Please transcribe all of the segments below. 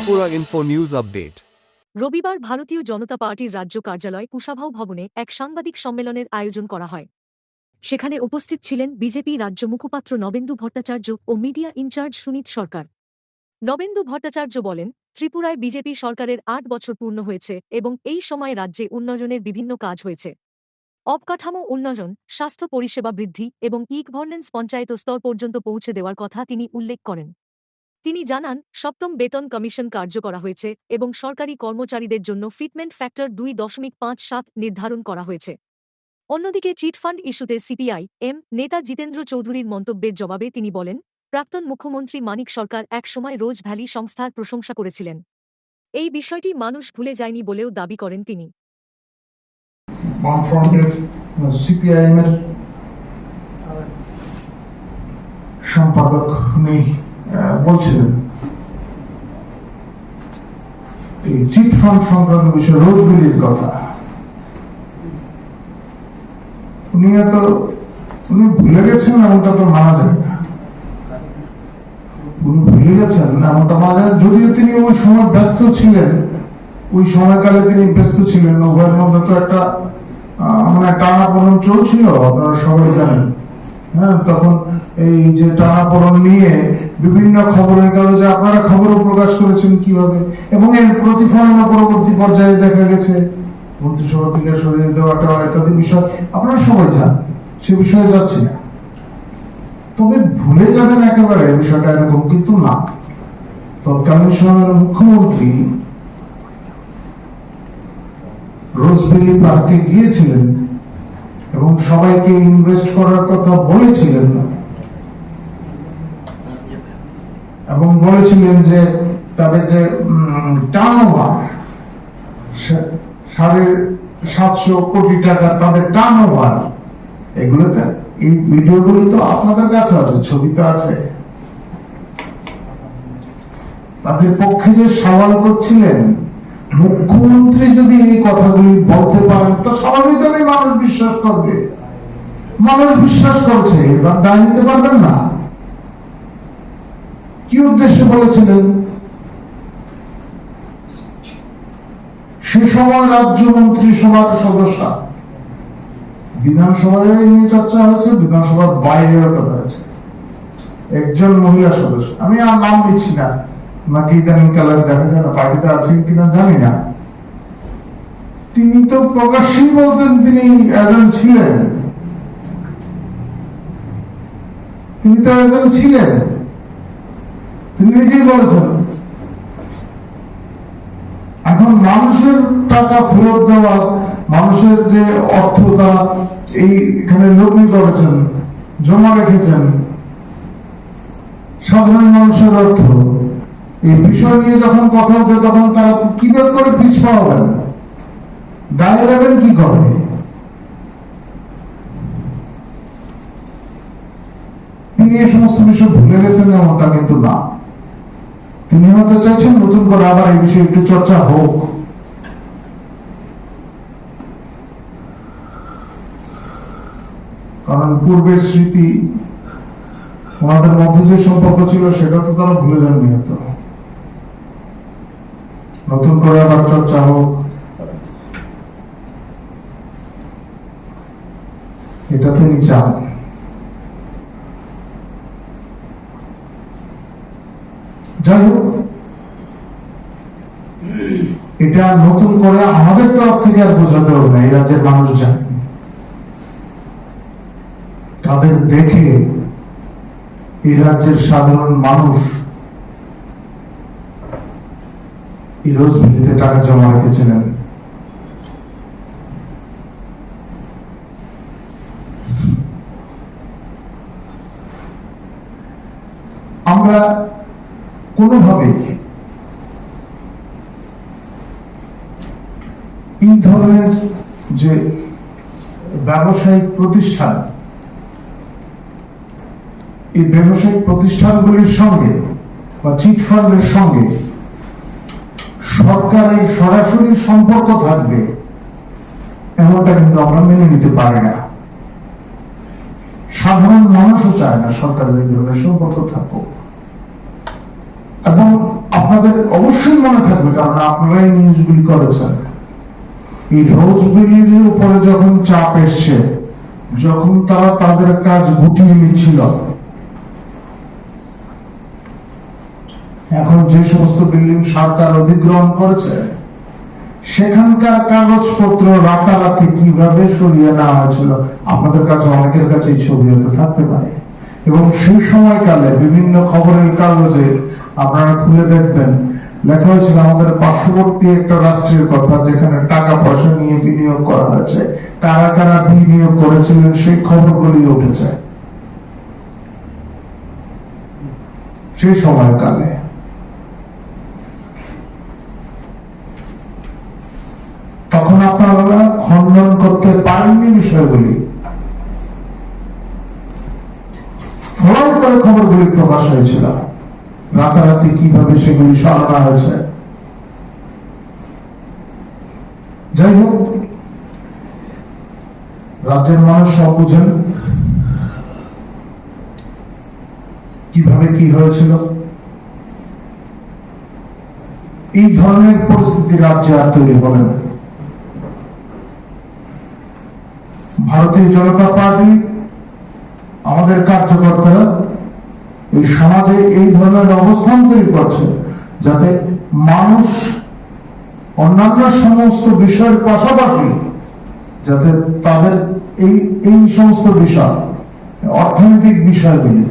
Tripura info news update. রবিবার ভারতীয় জনতা পার্টির রাজ্য কার্যালয় কুশাভাও ভবনে এক সাংবাদিক সম্মেলনের আয়োজন করা হয়। সেখানে উপস্থিত ছিলেন বিজেপি রাজ্য মুখপাত্র নবেন্দু ভট্টাচার্য ও মিডিয়া ইনচার্জ সুনীত সরকার। নবেন্দু ভট্টাচার্য বলেন, ত্রিপুরায় বিজেপি সরকারের ৮ বছর পূর্ণ হয়েছে এবং এই সময় রাজ্যে উন্নয়নের বিভিন্ন কাজ হয়েছে। অবকাঠামো উন্নয়ন, স্বাস্থ্য পরিষেবা বৃদ্ধি এবং ই-গভর্নেন্স পঞ্চায়েত স্তর পর্যন্ত পৌঁছে দেওয়ার কথা তিনি উল্লেখ করেন। তিনি জানান, সপ্তম বেতন কমিশন কার্য করা হয়েছে এবং সরকারি কর্মচারীদের জন্য ফিটমেন্ট ফ্যাক্টর ২.৫৭ নির্ধারণ করা হয়েছে। অন্যদিকে চিটফান্ড ইস্যুতে সিপিআই-এম নেতা জিতেন্দ্র চৌধুরীর মন্তব্যের জবাবে তিনি বলেন, প্রাক্তন মুখ্যমন্ত্রী মানিক সরকার একসময় রোজ ভ্যালি সংস্থার প্রশংসা করেছিলেন। এই বিষয়টি মানুষ ভুলে যায়নি বলেও দাবি করেন তিনি। সিপিআইএমের সম্পাদক উনি বলছিলেন এই চিট ফান্ড সংক্রান্ত বিষয়ে রোজবেলির কথা। উনি ভুলে গেছেন, এমনটা তো মানা যায় না। উনি ভুলে গেছেন এমনটা মানা যায়, যদিও তিনি ওই সময় ব্যস্ত ছিলেন। ওই সময়কালে তিনি ব্যস্ত ছিলেন, উভয়ের মধ্যে তো একটা টানাপোড়েন চলছিল, আপনারা সবাই জানেন। হ্যাঁ, তখন এই যে টানাপোড়েন নিয়ে বিভিন্ন খবরের কাগজে আপনারা খবরও প্রকাশ করেছেন কিভাবে, এবং এর প্রতিফলন পরবর্তী পর্যায়ে দেখা গেছে মন্ত্রিসভা থেকে সরিয়ে দেওয়াটা ইত্যাদি বিষয় আপনারা সবাই জানেন, সে বিষয়ে যাচ্ছি না। তবে ভুলে যাবেন একেবারে বিষয়টা এরকম কিন্তু না। তৎকালীন সময়ের মুখ্যমন্ত্রী রোজবেলি পার্কে গিয়েছিলেন এবং সবাইকে ইনভেস্ট করার কথা বলেছিলেন এবং বলেছিলেন যে তাদের যে টার্নওভার 750 কোটি টাকা তাদের টার্নওভার, এগুলোতে এই ভিডিওগুলো তো আপনাদের কাছে আছে, ছবি তো আছে। তাদের পক্ষে যে সওয়াল করছিলেন, মুখ্যমন্ত্রী যদি এই কথাগুলি বলতে পারেন তো স্বাভাবিকভাবেই মানুষ বিশ্বাস করবে। মানুষ বিশ্বাস করছে, এবার দায় নিতে পারবেন না। কি উদ্দেশ্যে বলেছিলেন? সে সময় রাজ্য মন্ত্রিসভার সদস্য, বিধানসভায় নিয়ে চর্চা হয়েছে, বিধানসভার বাইরেও কথা হয়েছে, একজন মহিলা সদস্য, আমি আর নাম নিচ্ছি না, নাকি ইদানিং কালার দেখা যায় না, পার্টিতে আছেন কিনা জানি না, তিনি তো প্রকাশ্যেই বলতেন তিনি এজেন্ট ছিলেন। তিনি তো এজেন্ট ছিলেন, তিনি নিজেই বলেছেন। এখন মানুষের টাকা ফেরত দেওয়া, মানুষের যে অর্থটা এইখানে লগ্নি করেছেন, জমা রেখেছেন, সাধারণ মানুষের অর্থ, এই বিষয় নিয়ে যখন কথা উঠে তখন তারা কিভাবে করে পিছপা হবেন, দায় রাখবেন কি করে? তিনি এই সমস্ত বিষয় ভুলে গেছেন এমনটা কিন্তু না। তিনি হতে চাইছেন নতুন করে আবার এই বিষয়ে একটু চর্চা হোক। কারণ পূর্বের স্মৃতি, আমাদের মধ্যে যে সম্পর্ক ছিল সেটা তো তারা ভুলে যাননি। হয়তো নতুন করে আবার চর্চা হোক, এটা তিনি চান। যাই হোক, এটা নতুন করে আমাদের তরফ থেকে আর বোঝাতে হবে না। এই রাজ্যের মানুষ জানে, তাদের দেখে এই রাজ্যের সাধারণ মানুষ এই রোজভ্যালিতে টাকা জমা রেখেছিলেন। আমরা কোনোভাবেই এই ধরনের যে ব্যবসায়িক প্রতিষ্ঠান, এই ব্যবসায়িক প্রতিষ্ঠানগুলির সঙ্গে বা চিটফান্ডের সঙ্গে সরকারের সরাসরি সম্পর্ক থাকবে এমনটা কিন্তু আমরা মেনে নিতে পারি না। সাধারণ মানুষও চায় না সরকারের এই ধরনের সম্পর্ক থাকুক। এবং আপনাদের অবশ্যই মনে থাকবে, কারণ আপনারা এই নিউজগুলি করেছেন, এই রোজবেলির উপরে যখন চাপ এসছে, যখন তারা তাদের কাজ গুটিয়ে নিচ্ছিল, এখন যে সমস্ত বিল্ডিং সরকার অধিগ্রহণ করেছে সেখানকার কাগজপত্র রাতারাতি কিভাবে সরিয়ে নেওয়া হয়েছিল, আপনাদের কাছে অনেকের কাছে এই ছবি হতে থাকতে পারে। এবং সেই সময়কালে বিভিন্ন খবরের কাগজে আপনারা খুলে দেখবেন লেখা হয়েছিল আমাদের পার্শ্ববর্তী একটা রাষ্ট্রের কথা, যেখানে টাকা পয়সা নিয়ে বিনিয়োগ করা হয়েছে, কারা কারা বিনিয়োগ করেছিলেন সেই খবরগুলি উঠেছে সেই সময়কালে। তখন আপনারা খণ্ডন করতে পারেননি বিষয়গুলি, ফলো করে খবরগুলি প্রকাশ হয়েছিল, রাতারাতি কিভাবে সেগুলি সরানো হয়েছে। যাই হোক, রাজ্যের মানুষ সব বুঝেন কিভাবে কি হয়েছিল। এই ধরনের পরিস্থিতি রাজ্যে আর তৈরি হবে না। ভারতীয় জনতা পার্টি, আমাদের কার্যকর্তারা এই সমাজে এই ধরনের অবস্থান তৈরি করছে যাতে মানুষ অন্যান্য সমস্ত বিষয়ের পাশাপাশি যাতে তাদের এই সমস্ত বিষয়, অর্থনৈতিক বিষয়গুলি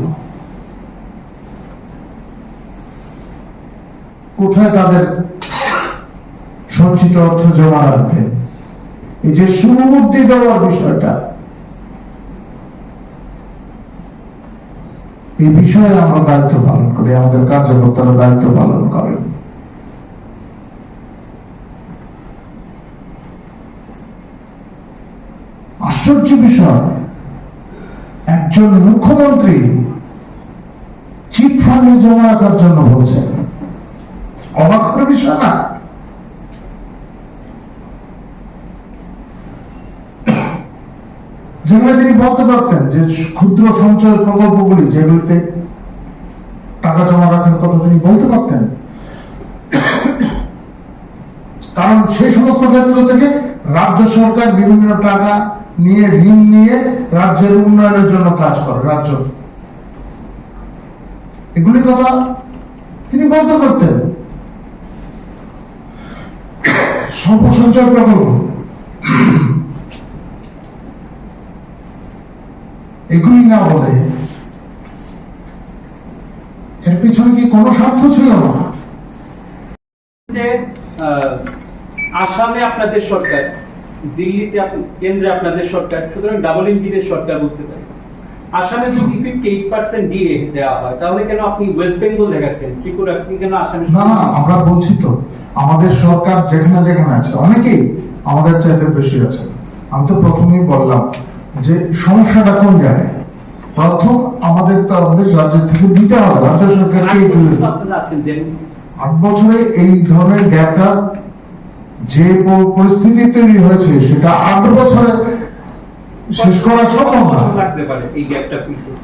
কোথায় তাদের সঞ্চিত অর্থ জমা রাখবেন, এই যে সুবুদ্ধি দেওয়ার বিষয়টা, এই বিষয়ে আমরা দায়িত্ব পালন করি, আমাদের কার্যকর্তারা দায়িত্ব পালন করেন। আশ্চর্য বিষয়, একজন মুখ্যমন্ত্রী চিট ফান্ডে জমা রাখার জন্য বলছেন, অবাক করার বিষয় না? যেখানে তিনি বলতে পারতেন যে ক্ষুদ্র সঞ্চয় প্রকল্পগুলি যেগুলিতে টাকা জমা রাখার কথা তিনি বলতে পারতেন, কারণ সেই সমস্ত ক্ষেত্র থেকে রাজ্য সরকার বিভিন্ন টাকা নিয়ে, ঋণ নিয়ে রাজ্যের উন্নয়নের জন্য কাজ করে। রাজ্য এগুলির কথা তিনি বলতে পারতেন। স্বল্প সঞ্চয় প্রকল্প, এগুলি না বলে এর পিছনে কি কোনো স্বার্থ ছিল না? যে আসামে আপনাদের সরকার, দিল্লিতে কেন্দ্রে আপনাদের সরকার, সুতরাং ডাবল ইঞ্জিনের সরকার বলতে পারে। আসামে যদি 58% দিয়ে দেওয়া হয়, তাহলে কেন আপনি ওয়েস্ট বেঙ্গল দেখাচ্ছেন, ত্রিপুরা কেন আসামে? না, আমরা বলছি তো আমাদের সরকার যেখানে যেখানে আছে, অনেকেই আমাদের চাইতে বেশি আছে। আমি তো প্রথমেই বললাম যে সমস্যাটা কোন জায়গায়। প্রথম আমাদের রাজ্য থেকে দিতে হবে, রাজ্য সরকারকে। 8 বছরে এই ধরনের গ্যাপটা, যে পরিস্থিতি তৈরি হয়েছে সেটা 8 বছরে শেষ করা সম্ভব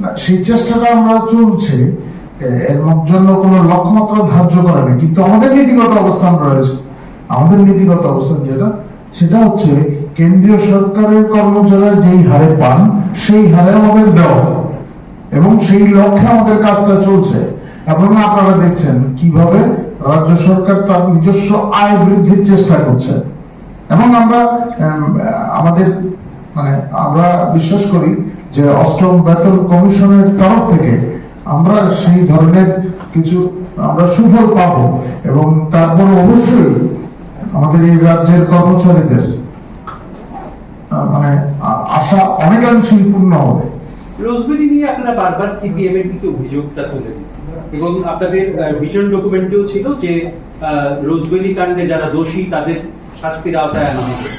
না। সেই চেষ্টাটা আমরা চলছে, এর জন্য কোনো লক্ষ্যমাত্রা ধার্য করা নেই, কিন্তু আমাদের নীতিগত অবস্থান রয়েছে। আমাদের নীতিগত অবস্থান সেটা হচ্ছে কেন্দ্রীয় সরকারের কর্মচারীরা যেই হারে পান সেই হারে আমাদের দেওয়া, এবং সেই লক্ষ্যে আমাদের কাজটা চলছে। এবং আপনারা দেখছেন কিভাবে রাজ্য সরকার তার নিজস্ব আয় বৃদ্ধির চেষ্টা করছে। এবং আমরা আমরা বিশ্বাস করি যে 8ম বেতন কমিশনের তরফ থেকে আমরা সেই ধরনের কিছু আমরা সুফল পাবো, এবং তারপর অবশ্যই আমাদের এই রাজ্যের কর্মচারীদের আশা অনেকাংশেই পূর্ণ হবে। রোজবেরি নিয়ে আপনারা বারবার সিপিএম এর দিকে অভিযোগটা তোলেন, এবং আপনাদের ভিশন ডকুমেন্টেও ছিল যে রোজবেরি কাণ্ডে যারা দোষী তাদের শাস্তির আওতায় আনা হবে।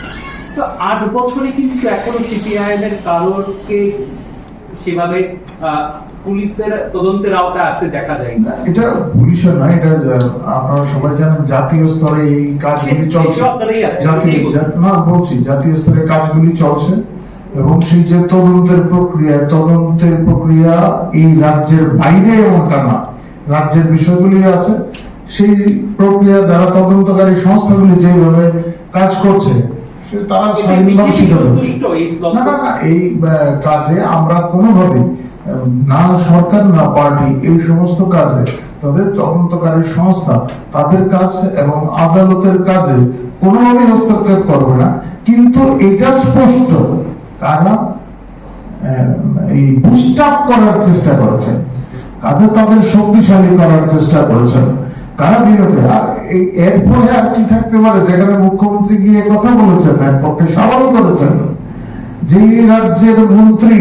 তো 8 বছরে কিন্তু এখনো সিপিআইএম এর কারোরকে সেভাবে পুলিশের তদন্তের আওতায় আসতে দেখা যায় না। এটা পুলিশের নয়, এটা আপনারা সবাই জানেন জাতীয় স্তরে এই কাজগুলি চলছে। জাতীয় স্তরে কাজগুলি চলছে, এবং সেই যে তদন্তের প্রক্রিয়া এই রাজ্যের বাইরে এমনটা না, রাজ্যের বিষয়গুলি আছে, সেই প্রক্রিয়া দ্বারা তদন্তকারী সংস্থাগুলি যেভাবে কাজ করছে তারা স্বাধীনভাবে স্বীকার করছে। সন্তুষ্ট এই slot? না না না, এই কাজে আমরা কোনোভাবেই না সরকার না পার্টি এই সমস্ত কাজে তাদের তদন্তকারী সংস্থা তাদের কাজ এবং আদালতের কাজে কোনোভাবেই হস্তক্ষেপ করবে না। কিন্তু এটা স্পষ্ট কারা এই বুস্ট আপ করার চেষ্টা করেছেন, কাদের তাদের শক্তিশালী করার চেষ্টা করেছেন, কারা বিরোধী। আর এরপরে আর কি থাকতে পারে, যেখানে মুখ্যমন্ত্রী গিয়ে কথা বলেছেন, এক পক্ষে সওয়াল করেছেন যে রাজ্যের মন্ত্রী,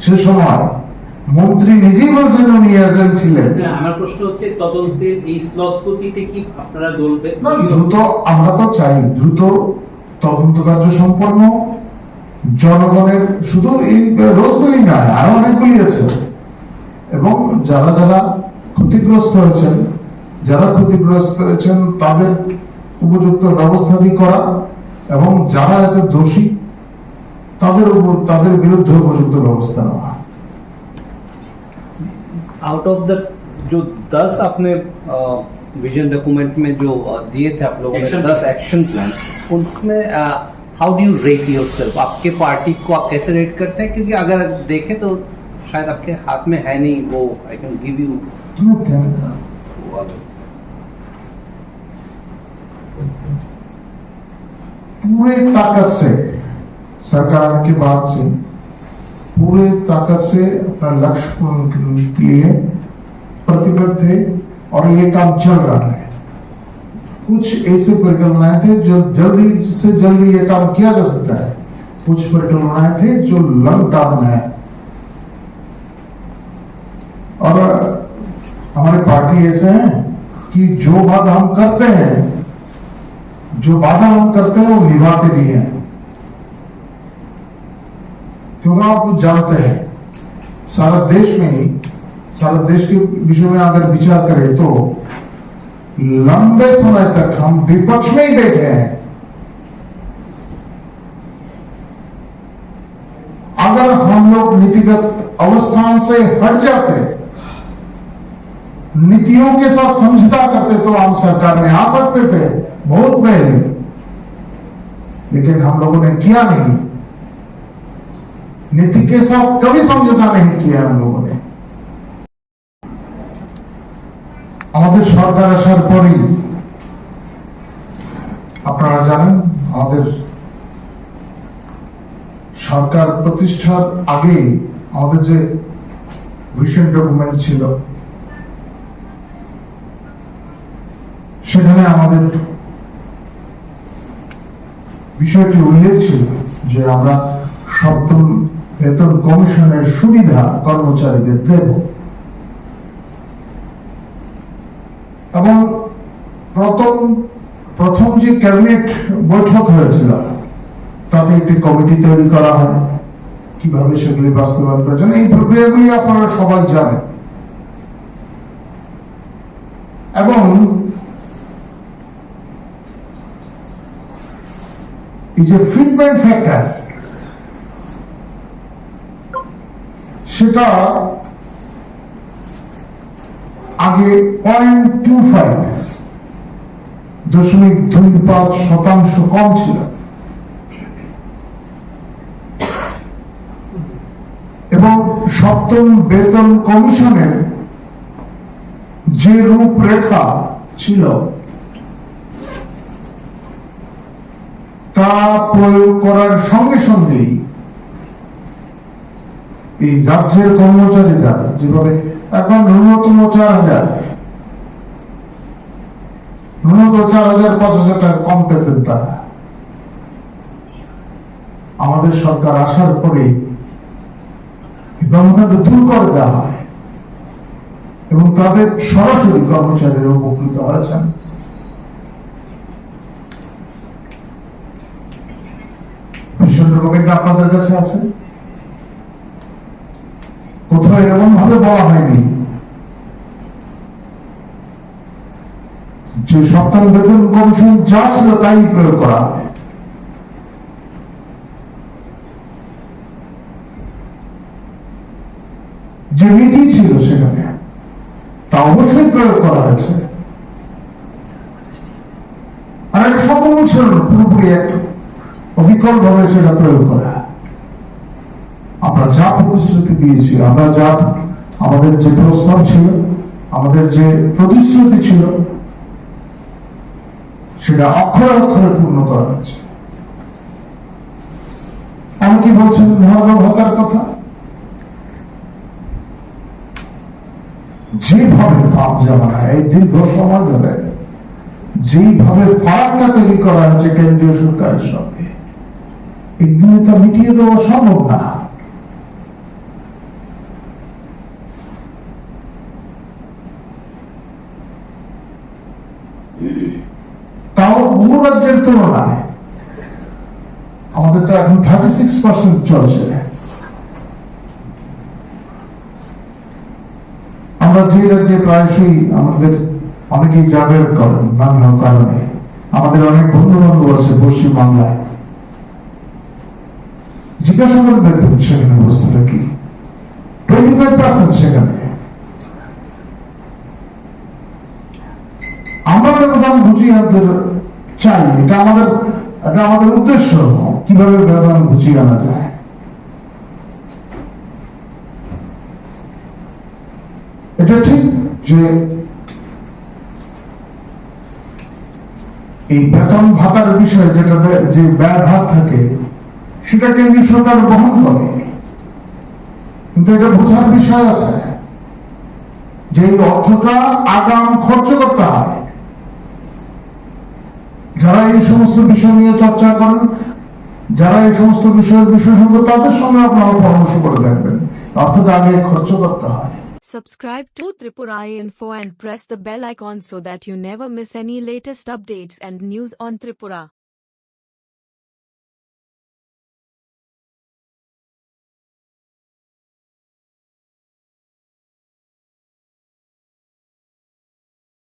সে সময় মন্ত্রী নিজেই বলছেন উনি এজেন্ট ছিলেন। না, আমার প্রশ্ন হচ্ছে তদন্তের এই স্লট গতিতে কি আপনারা দলবে? না, দ্রুত, আমরা তো চাই দ্রুত তদন্ত কার্য সম্পন্ন, জনগণের শুধু এই রোজগুলি না আরো অনেকগুলি আছে, এবং যারা যারা ক্ষতিগ্রস্ত হয়েছেন তাদের উপযুক্ত ব্যবস্থা দিয়ে করা, এবং যারা এতে দোষী তাদের বিরুদ্ধে উপযুক্ত ব্যবস্থা নেওয়া। आउट ऑफ द जो 10 आपने विजन डॉक्यूमेंट में जो दिए थे आप लोगों ने Action 10 एक्शन प्लान, उनमें how do you rate yourself? आपके पार्टी को आप कैसे रेट करते हैं? क्योंकि अगर देखें तो शायद आपके हाथ में है नहीं वो, आई कैन गिव यू पूरे ताकत से सरकार आने के बाद से पूरे ताकत से अपना लक्ष्य पूर्ण करने के लिए प्रतिबद्ध थे, और ये काम चल रहा है। कुछ ऐसे परिकल्पनाएं थे जो जल्दी से जल्दी ये काम किया जा सकता है, कुछ परिकल्पनाएं थे जो लॉन्ग टर्म है। और हमारी पार्टी ऐसे है कि जो बात हम करते हैं, जो वादा हम करते हैं वो निभाते भी हैं। क्योंकि आप जानते हैं सारा देश के विषय में अगर विचार करें तो लंबे समय तक हम विपक्ष में ही बैठे हैं। अगर हम लोग नीतिगत अवस्थान से हट जाते, नीतियों के साथ समझौता करते, तो हम सरकार में आ सकते थे बहुत पहले, लेकिन हम लोगों ने किया नहीं। নীতি के साथ कभी समझौता नहीं किया हम लोगों ने। আমাদের সরকার আসার পরই আপনারা জানেন, আমাদের সরকার প্রতিষ্ঠার আগে আমাদের যে ভিশন ডকুমেন্ট ছিল, সেখানে আমাদের বিষয়টি উল্লেখ ছিল যে আমরা সপ্তম বেতন কমিশনের সুবিধা কর্মচারীদের দেব, এবং প্রথম যে ক্যাবিনেট বৈঠক হয়েছিল তাতে একটি কমিটি তৈরি করা হয় কিভাবে সেগুলি বাস্তবায়ন করেছেন। এই প্রক্রিয়াগুলি আপনারা সবাই জানেন, এবং এই যে ফিটমেন্ট ফ্যাক্টর, সেটা আগে 0.25% কম ছিল, এবং সপ্তম বেতন কমিশনের যে রূপরেখা ছিল তা প্রয়োগ করার সঙ্গে সঙ্গেই এই রাজ্যের কর্মচারীরা যেভাবে এখন ন্যূনতম 4,000 টাকা কম পেতেন, তারা আমাদের সরকার আসার পরে ব্যবধানটা দূর করে দেওয়া হয়, এবং তাদের সরাসরি কর্মচারীরা উপকৃত হয়েছেন। ভীষণ ডকুমেন্ট আপনাদের কাছে আছে, কোথাও এরকম ভাবে বলা হয়নি যে সপ্তম বেতন কমিশন যা ছিল তাই প্রয়োগ করা হবে। যে নীতি ছিল সেখানে তা অবশ্যই প্রয়োগ করা হয়েছে, আর এটা সম্ভব ছিল না পুরোপুরি একটা অবিকল ভাবে সেটা প্রয়োগ করা। আমরা যা প্রতিশ্রুতি দিয়েছি, আমরা যা আমাদের যে প্রস্তাব ছিল, আমাদের যে প্রতিশ্রুতি ছিল, সেটা অক্ষরে অক্ষরে পূর্ণ করা হয়েছে। অনেকে বলছেন মহার্ঘ ভাতার কথা, যেভাবে পাপ জামানায় এই দীর্ঘ সময় ধরে যেইভাবে ফারাকটা তৈরি করা হয়েছে কেন্দ্রীয় সরকারের সঙ্গে, একদিনে তা মিটিয়ে দেওয়া সম্ভব না। তাও অন্য রাজ্যের তুলনায় আমাদের তো এখন 36% চলছে। আমরা যে রাজ্যে প্রায়শই আমাদের অনেকেই যাতায়াত করেন নানা কারণে, আমাদের অনেক বন্ধু বান্ধব আছে পশ্চিম বাংলায়, জিজ্ঞাসা করে দেখবেন সেখানে অবস্থাটা কি। 25% সেখানে। আমরা ব্যবধান বুঝিয়ে আনতে চাই, এটা আমাদের উদ্দেশ্য, কিভাবে ব্যবধান বুঝিয়ে আনা যায়। এটা ঠিক যে এই বেতন ভাতার বিষয়ে যেটাতে যে ব্যয় ভার থাকে সেটা কেন্দ্রীয় সরকার বহন করে, কিন্তু এটা বোঝার বিষয় আছে যে এই অর্থটা আগাম খরচ করতে হয়। যারা এই সমস্ত বিষয় নিয়ে চর্চা করেন, যারা এই সমস্ত বিষয়ের বিশেষজ্ঞ, তাদের সঙ্গে আপনারা পরামর্শ করে দেখবেন অর্থটা আগে খরচ করতে হয়। Subscribe to Tripura Info and press the bell icon so that you never miss any latest updates and news on Tripura.